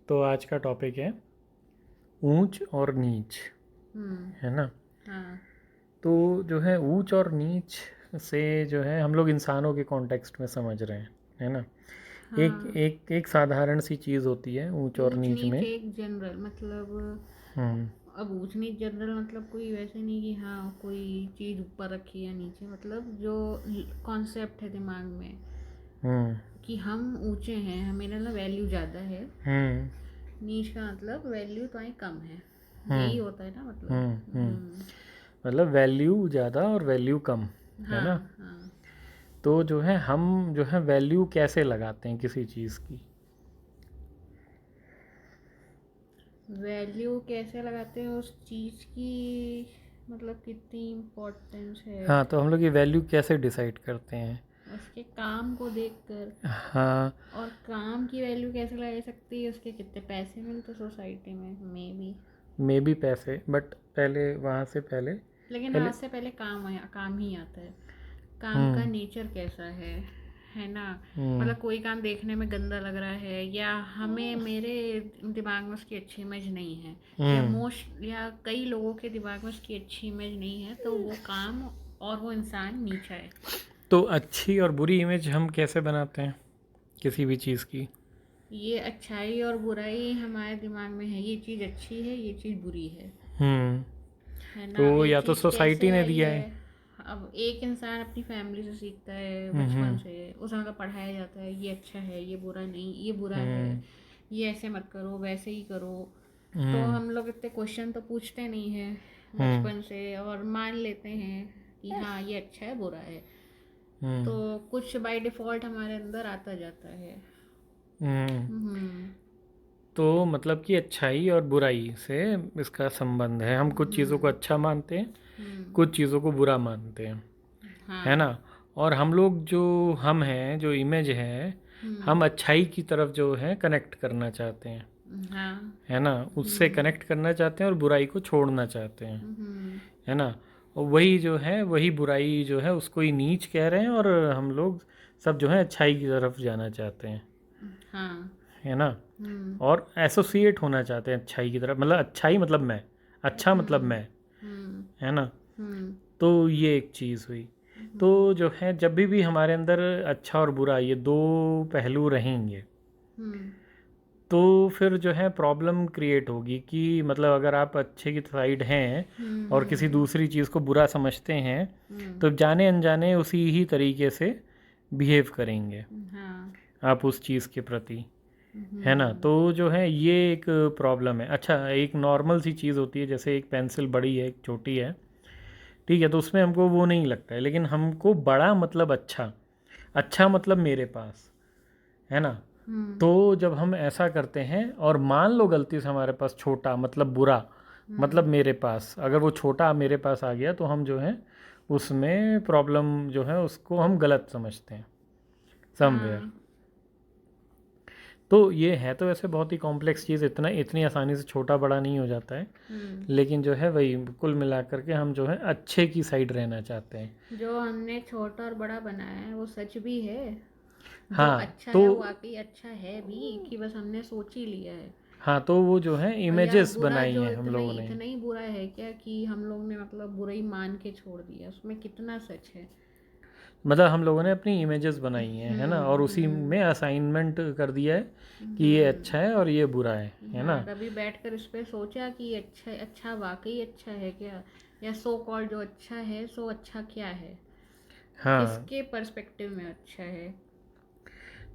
तो आज का टॉपिक है ऊंच और नीच, हम्म। है ना। हाँ। तो जो है ऊंच और नीच से जो है हम लोग इंसानों के कॉन्टेक्स्ट में समझ रहे हैं, है ना। एक हाँ। एक एक साधारण सी चीज़ होती है ऊंच और ऊंच नीच नीच में। एक जनरल मतलब, हम्म। अब ऊंच नीच जनरल मतलब कोई वैसे नहीं कि हाँ कोई चीज़ ऊपर रखी या नीचे, मतलब जो कॉन्सेप्ट है दिमाग में हम्म। कि हम ऊंचे हैं, हमें ना वैल्यू ज़्यादा है। हम्म। नीच का मतलब वैल्यू तो कम है, यही हम्म। होता है ना मतलब। हम्म। मतलब वैल्यू ज़्यादा और वैल्यू कम, है हाँ ना। हाँ। तो जो है हम जो है वैल्यू कैसे लगाते हैं किसी चीज़ की। वैल्यू कैसे लगाते हैं उस चीज़ की, मतलब कितनी इम्पोर्टेंस है हाँ, तो हम लोग ये वैल्यू कैसे डिसाइड करते हैं। उसके काम को देखकर। हाँ। और काम की वैल्यू कैसे लगा सकती है, उसके कितने पैसे मिलते सोसाइटी में, मे बी। मे बी पैसे, बट पहले वहाँ से पहले लेकिन पहले आज से पहले काम आया, काम ही आता है। काम का हम्म। नेचर कैसा है ना। हम्म। मतलब कोई काम देखने में गंदा लग रहा है, या हमें, मेरे दिमाग में उसकी अच्छी इमेज नहीं है, या हम्म। या कई लोगों के दिमाग में उसकी अच्छी इमेज नहीं है, तो वो काम और वो इंसान नीचा है। तो अच्छी और बुरी इमेज हम कैसे बनाते हैं किसी भी चीज़ की। ये अच्छाई और बुराई हमारे दिमाग में है, ये चीज़ अच्छी है, ये चीज़ बुरी हम्म। है ना। तो ये या तो चीज़ सोसाइटी कैसे ने आई दिया है। है। अब एक इंसान अपनी फैमिली से सीखता है, बचपन हम्म। से उसे मतलब पढ़ाया जाता है ये अच्छा है, ये बुरा नहीं, ये बुरा है, हम्म। ये ऐसे मत करो, वैसे ही करो। तो हम्म। हम लोग इतने क्वेश्चन तो पूछते नहीं हैं हम्म। बचपन से, और मान लेते हैं कि हाँ ये अच्छा है, बुरा है। हम्म। तो कुछ बाय डिफ़ॉल्ट हमारे अंदर आता जाता है। हम्म। हम्म। तो मतलब कि अच्छाई और बुराई से इसका संबंध है, हम कुछ चीज़ों को हम्म। अच्छा मानते हैं, हम्म। कुछ चीज़ों को बुरा मानते हैं, है हाँ। ना। और हम लोग जो हम हैं, जो इमेज है, हम्म। हम अच्छाई की तरफ जो है कनेक्ट करना चाहते हैं, हाँ। है ना। उससे हम्म। कनेक्ट करना चाहते हैं और बुराई को छोड़ना चाहते हैं, हम्म। है ना। और वही जो है वही बुराई जो है उसको ही नीच कह रहे हैं, और हम लोग सब जो है अच्छाई की तरफ जाना चाहते हैं, हाँ। है ना। हम्म। और एसोसिएट होना चाहते हैं अच्छाई की तरफ, मतलब अच्छाई मतलब मैं, अच्छा मतलब हम्म। मैं, हम्म। है ना। हम्म। तो ये एक चीज़ हुई। तो हम्म। जो है जब भी हमारे अंदर अच्छा और बुरा ये दो पहलू रहेंगे, हम्म। तो फिर जो है प्रॉब्लम क्रिएट होगी कि मतलब अगर आप अच्छे की साइड हैं और किसी हम्म। दूसरी चीज़ को बुरा समझते हैं, हम्म। तो जाने अनजाने उसी ही तरीके से बिहेव करेंगे हाँ। आप उस चीज़ के प्रति, है ना। हम्म। तो जो है ये एक प्रॉब्लम है। अच्छा, एक नॉर्मल सी चीज़ होती है, जैसे एक पेंसिल बड़ी है एक छोटी है, ठीक है, तो उसमें हमको वो नहीं लगता है, लेकिन हमको बड़ा मतलब अच्छा, अच्छा मतलब मेरे पास, है ना। हम्म। तो जब हम ऐसा करते हैं और मान लो गलती से हमारे पास छोटा मतलब बुरा मतलब हम्म। मेरे पास, अगर वो छोटा मेरे पास आ गया तो हम जो है उसमें प्रॉब्लम जो है उसको हम गलत समझते हैं समवेयर। हाँ। तो ये है तो वैसे बहुत ही कॉम्प्लेक्स चीज़, इतना इतनी आसानी से छोटा बड़ा नहीं हो जाता है, हम्म। लेकिन जो है वही कुल मिला करके हम जो है अच्छे की साइड रहना चाहते हैं। जो हमने छोटा और बड़ा बनाया है वो सच भी है। जो हाँ अच्छा तो है वो वाकई अच्छा है भी, कि बस हमने सोच ही लिया है। हाँ तो वो जो है और या इमेजेस बुरा बनाई जो हैं हम इतना लोगों ही ने। इतना ही बुरा है क्या, कि हम लोग ने मतलब बुरा ही मान के छोड़ दिया, उसमें कितना सच है। मतलब हम लोगों ने अपनी इमेजेस बनाई हैं, है ना, और उसी हम्म। में असाइनमेंट कर दिया है कि ये अच्छा है और ये बुरा है ना। हाँ, कभी बैठकर इस पे सोचा कि अच्छा अच्छा वाकई अच्छा है क्या, या सो कॉल्ड जो अच्छा है सो अच्छा क्या है, हाँ, किसके पर्सपेक्टिव में अच्छा है।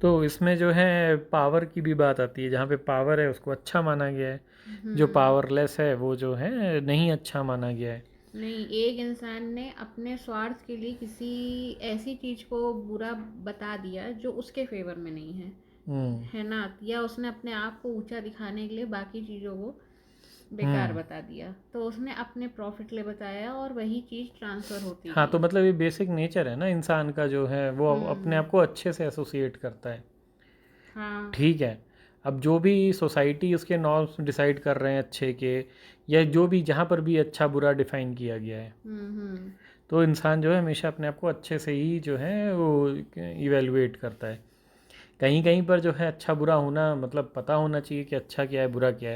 तो इसमें जो है पावर की भी बात आती है, जहाँ पे पावर है उसको अच्छा माना गया है, जो हम्म। पावरलेस है वो जो है नहीं अच्छा माना गया है। नहीं, एक इंसान ने अपने स्वार्थ के लिए किसी ऐसी चीज को बुरा बता दिया जो उसके फेवर में नहीं हम्म। है ना, या उसने अपने आप को ऊंचा दिखाने के लिए बाकी चीजों को बेकार हम्म। बता दिया, तो उसने अपने प्रॉफिट लिए बताया और वही चीज ट्रांसफर होती हाँ, तो गई। मतलब ये बेसिक नेचर है ना इंसान का, जो है वो अपने हम्म। आप को अच्छे से एसोसिएट करता है, हाँ। ठीक है। अब जो भी सोसाइटी उसके नॉर्म्स डिसाइड कर रहे हैं अच्छे के, या जो भी जहाँ पर भी अच्छा बुरा डिफाइन किया गया है, हम्म। तो इंसान जो है हमेशा अपने आप को अच्छे से ही जो है वो इवेलुएट करता है। कहीं कहीं पर जो है अच्छा बुरा होना मतलब पता होना चाहिए कि अच्छा क्या है बुरा क्या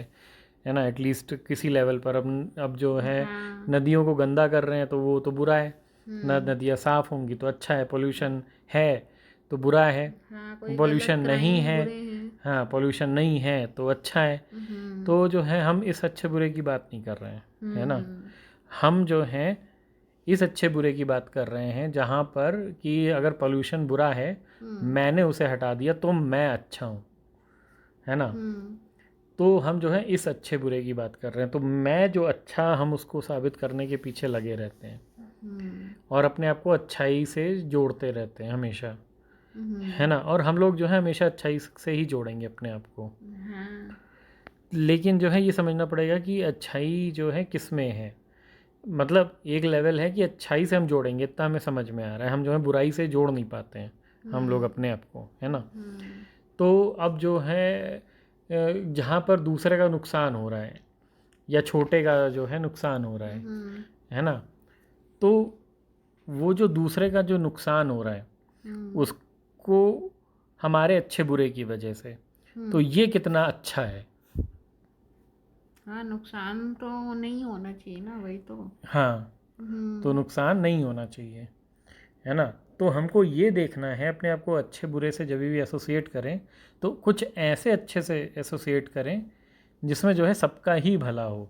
है ना, एटलीस्ट किसी लेवल पर। अब जो है हाँ। नदियों को गंदा कर रहे हैं तो वो तो बुरा है, ना हम्म। नदियाँ साफ़ होंगी तो अच्छा है, पोल्यूशन है तो बुरा है, हाँ, कोई गलत पोल्यूशन नहीं क्राइम है, बुरे हैं। हाँ पोल्यूशन नहीं है तो अच्छा है। हम्म। तो जो है हम इस अच्छे बुरे की बात नहीं कर रहे हैं, है ना। हम्म। हम जो हैं इस अच्छे बुरे की बात कर रहे हैं जहाँ पर कि अगर पोल्यूशन बुरा है, हम्म। मैंने उसे हटा दिया तो मैं अच्छा हूँ, है ना। हम्म। तो हम जो है इस अच्छे बुरे की बात कर रहे हैं, तो मैं जो अच्छा हम उसको साबित करने के पीछे लगे रहते हैं हम्म। और अपने आप को अच्छाई से जोड़ते रहते हैं हमेशा, है हम्म। ना। और हम लोग जो है हमेशा अच्छाई से ही जोड़ेंगे अपने आप को। हाँ। लेकिन जो है ये समझना पड़ेगा कि अच्छाई जो है किस में है। मतलब एक लेवल है कि अच्छाई से हम जोड़ेंगे, इतना हमें समझ में आ रहा है, हम जो है बुराई से जोड़ नहीं पाते हैं हम लोग हम्म। अपने आप को, है ना। हम्म। तो अब जो है जहाँ पर दूसरे का नुकसान हो रहा है या छोटे का जो है नुकसान हो रहा हम्म। है ना, तो वो जो दूसरे का जो नुकसान हो रहा है हम्म। उसको हमारे अच्छे बुरे की वजह से, तो हम्म। ये कितना अच्छा है। हाँ, नुकसान तो नहीं होना चाहिए ना, वही तो। हाँ, तो हम्म। नुकसान नहीं होना चाहिए, है ना। तो हमको ये देखना है अपने आप को अच्छे बुरे से जब भी एसोसिएट करें तो कुछ ऐसे अच्छे से एसोसिएट करें जिसमें जो है सबका ही भला हो,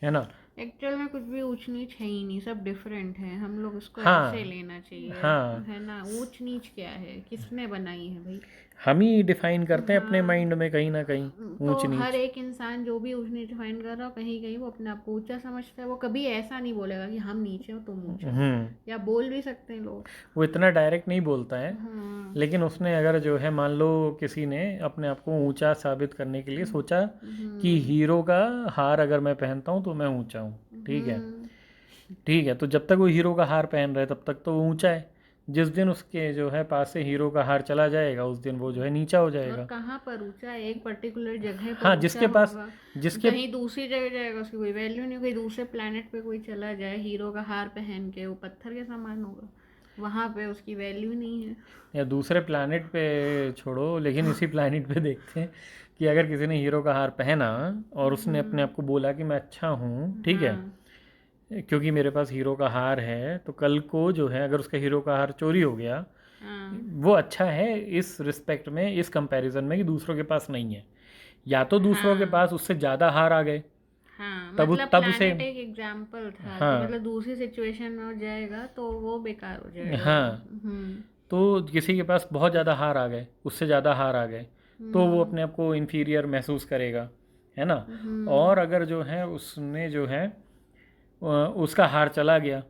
है ना। एक्चुअल में कुछ भी ऊंच नीच है ही नहीं, सब डिफरेंट है, हम लोग इसको ऐसे हाँ लेना चाहिए। हाँ, है ना, ऊंच नीच क्या है, किसने बनाई है भाई। हम ही डिफाइन करते हैं अपने हाँ। माइंड में कहीं ना कहीं तो ऊंच हर नीच। एक इंसान जो भी उसने डिफाइन कर रहा हो, कहीं कहीं वो अपने आप को ऊंचा समझता है, वो कभी ऐसा नहीं बोलेगा कि हम नीचे हो तुम ऊंचे हो। हम्म, या बोल भी सकते हैं लोग। वो इतना डायरेक्ट नहीं बोलता है, हाँ। लेकिन उसने अगर जो है मान लो किसी ने अपने आप को ऊंचा साबित करने के लिए सोचा कि हम्म। हीरो का हार अगर मैं पहनता हूँ तो मैं ऊंचा हूँ, ठीक है। हम्म। ठीक है, तो जब तक वो हीरो का हार पहन रहे तब तक तो वो ऊंचा है। जिस दिन उसके जो है पास से हीरो का हार चला जाएगा उस दिन वो जो है नीचा हो और जाएगा। कहाँ पर ऊंचा है, एक पर्टिकुलर जगह पर हाँ, ऊंचा जिसके पास होगा। जिसके कहीं दूसरी जगह जाएगा, उसकी कोई वैल्यू नहीं। कोई दूसरे प्लेनेट पे कोई चला जाए हीरो का हार पहन के, वो पत्थर के समान होगा, वहां पे उसकी वैल्यू नहीं है। या दूसरे प्लानट पे छोड़ो, लेकिन इसी प्लानट पे देखते हैं कि अगर किसी ने हीरो का हार पहना और उसने अपने हम्म। आप को बोला कि मैं अच्छा हूँ, ठीक है, हाँ। क्योंकि मेरे पास हीरो का हार है, तो कल को जो है अगर उसका हीरो का हार चोरी हो गया, हाँ। वो अच्छा है इस रिस्पेक्ट में, इस कंपैरिजन में कि दूसरों के पास नहीं है। या तो दूसरों के हाँ। पास उससे ज़्यादा हार आ गए, हाँ, तब मतलब तब उसे, प्लैनेट एक एग्जाम्पल था कि हाँ मतलब दूसरी सिचुएशन में हो जाएगा तो वो बेकार हो जाएगा वो। हाँ, तो किसी के पास बहुत ज़्यादा हार आ गए, उससे ज़्यादा हार आ गए, तो वो हम्म। अपने आप को इन्फीरियर महसूस करेगा, है ना। हम्म। और अगर जो है उसने जो है उसका हार चला गया,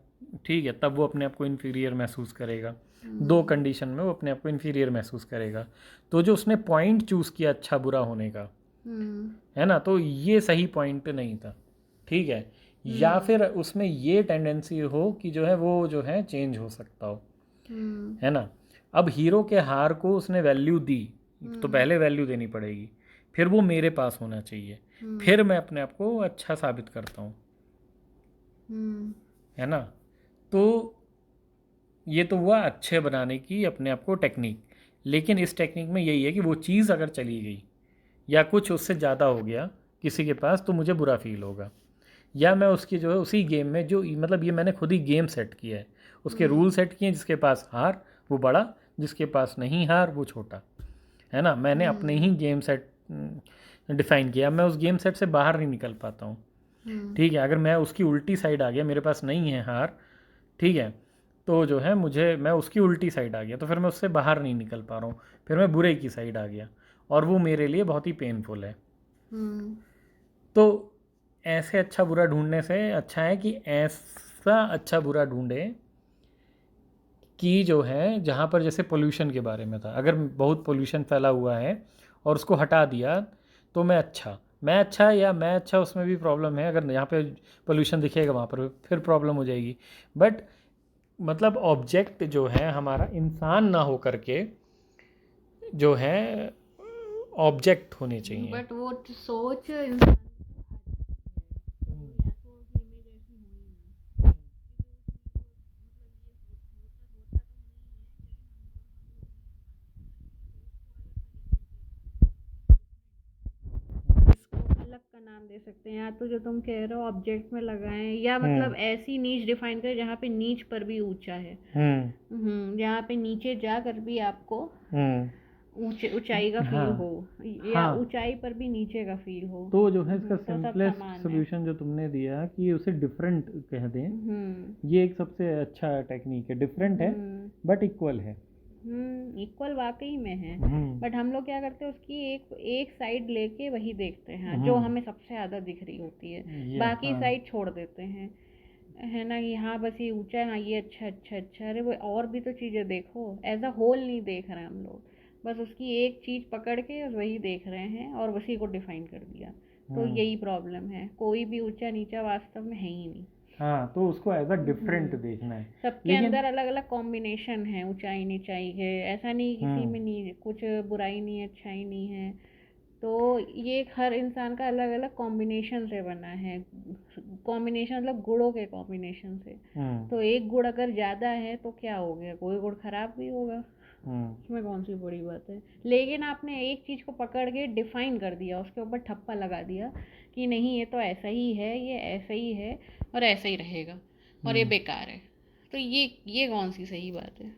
ठीक है, तब वो अपने आप को इन्फीरियर महसूस करेगा। दो हम्म। कंडीशन में वो अपने आप को इन्फीरियर महसूस करेगा। तो जो उसने पॉइंट चूज़ किया अच्छा बुरा होने का, हम्म। है ना, तो ये सही पॉइंट नहीं था, ठीक है। या हम्म। फिर उसमें ये टेंडेंसी हो कि जो है वो जो है चेंज हो सकता हो, हम्म। है ना। अब हीरो के हार को उसने वैल्यू दी, तो हम्म। पहले वैल्यू देनी पड़ेगी, फिर वो मेरे पास होना चाहिए, फिर हम्म। मैं अपने आप को अच्छा साबित करता हूँ, हम्म। है ना। तो ये तो हुआ अच्छे बनाने की अपने आप को टेक्निक। लेकिन इस टेक्निक में यही है कि वो चीज़ अगर चली गई या कुछ उससे ज़्यादा हो गया किसी के पास तो मुझे बुरा फील होगा। या मैं उसकी जो है उसी गेम में जो मतलब ये मैंने खुद ही गेम सेट किया है, उसके हम्म। रूल सेट किए हैं, जिसके पास हार वो बड़ा, जिसके पास नहीं हार वो छोटा, है ना। मैंने अपने हम्म। ही गेम सेट डिफाइन किया, मैं उस गेम सेट से बाहर नहीं निकल पाता हूँ, हम्म। ठीक है। अगर मैं उसकी उल्टी साइड आ गया, मेरे पास नहीं है हार, ठीक है, तो जो है मुझे मैं उसकी उल्टी साइड आ गया तो फिर मैं उससे बाहर नहीं निकल पा रहा हूँ, फिर मैं बुरे की साइड आ गया और वो मेरे लिए बहुत ही पेनफुल है। हम्म। तो ऐसे अच्छा बुरा ढूंढने से अच्छा है कि ऐसा अच्छा बुरा ढूंढे कि जो है जहाँ पर जैसे पोल्यूशन के बारे में था, अगर बहुत पोल्यूशन फैला हुआ है और उसको हटा दिया तो मैं अच्छा या मैं अच्छा उसमें भी प्रॉब्लम है, अगर यहाँ पे पोल्यूशन दिखेगा वहाँ पर फिर प्रॉब्लम हो जाएगी। बट मतलब ऑब्जेक्ट जो है हमारा इंसान ना हो करके जो है ऑब्जेक्ट होने चाहिए। बट वो सोच इंसान या तो उसकी इमेज ऐसी हुई नहीं। सकते हैं, या तो जो तुम कह रहे हो ऑब्जेक्ट में लगाएं, या मतलब ऐसी नीच डिफाइन करें जहाँ पे नीच पर भी ऊंचा है, जहाँ पे नीचे जाकर भी आपको ऊंचाई का फील हाँ हो, या हाँ, ऊंचाई पर भी नीचे का फील हो। तो जो है इसका तो सब सिंपलेस्ट समान है। सोल्यूशन जो तुमने दिया कि उसे डिफरेंट कह दें, ये एक सबसे अच्छा टेक्निक है। डिफरेंट है बट इक्वल है। इक्वल वाकई में है, हम्म बट हम लोग क्या करते हैं, उसकी एक साइड लेके वही देखते हैं जो हमें सबसे ज़्यादा दिख रही होती है, ये बाकी हाँ साइड छोड़ देते हैं, है ना, कि हाँ बस ये ऊंचा है, हाँ ये अच्छा अच्छा अच्छा, अरे वो और भी तो चीज़ें देखो, एज अ होल नहीं देख रहे हैं हम लोग, बस उसकी एक चीज़ पकड़ के वही देख रहे हैं और उसी को डिफाइन कर दिया। तो यही प्रॉब्लम है, कोई भी ऊंचा नीचा वास्तव में है ही नहीं। हाँ, तो उसको एज अ डिफरेंट देखना है। सबके लेकिन अंदर अलग अलग कॉम्बिनेशन है ऊंचाई नीचाई के, ऐसा नहीं किसी में नहीं कुछ बुराई नहीं है, अच्छाई नहीं है। तो ये हर इंसान का अलग अलग कॉम्बिनेशन से बना है, कॉम्बिनेशन मतलब गुणों के कॉम्बिनेशन से। तो एक गुण अगर ज़्यादा है तो क्या हो गया, कोई गुण खराब भी होगा, इसमें कौन सी बड़ी बात है। लेकिन आपने एक चीज़ को पकड़ के डिफाइन कर दिया, उसके ऊपर ठप्पा लगा दिया कि नहीं ये तो ऐसा ही है, ये ऐसा ही है और ऐसा ही रहेगा और ये बेकार है, तो ये कौन सी सही बात है।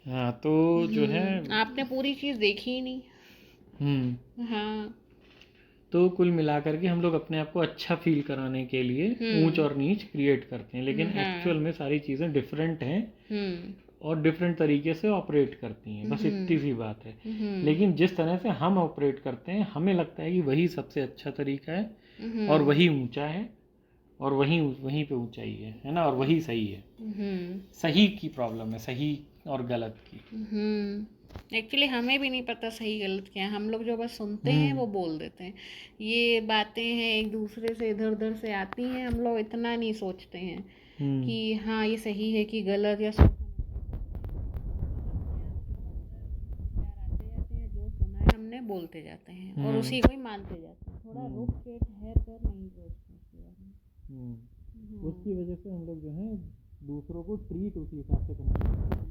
हाँ, तो जो है आपने पूरी चीज़ देखी ही नहीं। हाँ। तो कुल मिलाकर के हम लोग अपने आप को अच्छा फील कराने के लिए ऊंच और नीच क्रिएट करते हैं, लेकिन एक्चुअल में सारी चीज़ें डिफरेंट हैं और डिफरेंट तरीके से ऑपरेट करती हैं, बस इतनी सी बात है। लेकिन जिस तरह से हम ऑपरेट करते हैं हमें लगता है कि वही सबसे अच्छा तरीका है और वही ऊंचा है और वहीं वहीं पे ऊंचाई है ना, और वही सही है। सही की प्रॉब्लम है, सही और गलत की। एक्चुअली हमें भी नहीं पता सही गलत क्या है, हम लोग जो बस सुनते हैं वो बोल देते हैं। ये बातें हैं एक दूसरे से इधर उधर से आती हैं, हम लोग इतना नहीं सोचते हैं कि हाँ ये सही है कि गलत, या सोच आते जाते हैं, जो सुना है हमने बोलते जाते हैं और उसी को ही मानते जाते हैं, थोड़ा रुक के ठहर कर नहीं सोचते उसके बारे में। उसकी वजह से हम लोग जो है दूसरों को ट्रीट उसी हिसाब से करना चाहिए।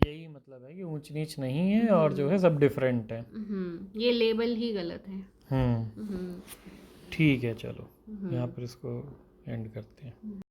यही मतलब है कि ऊंच नीच नहीं है और जो है सब डिफरेंट है। ये लेबल ही गलत है। ठीक है, चलो यहाँ पर इसको एंड करते हैं।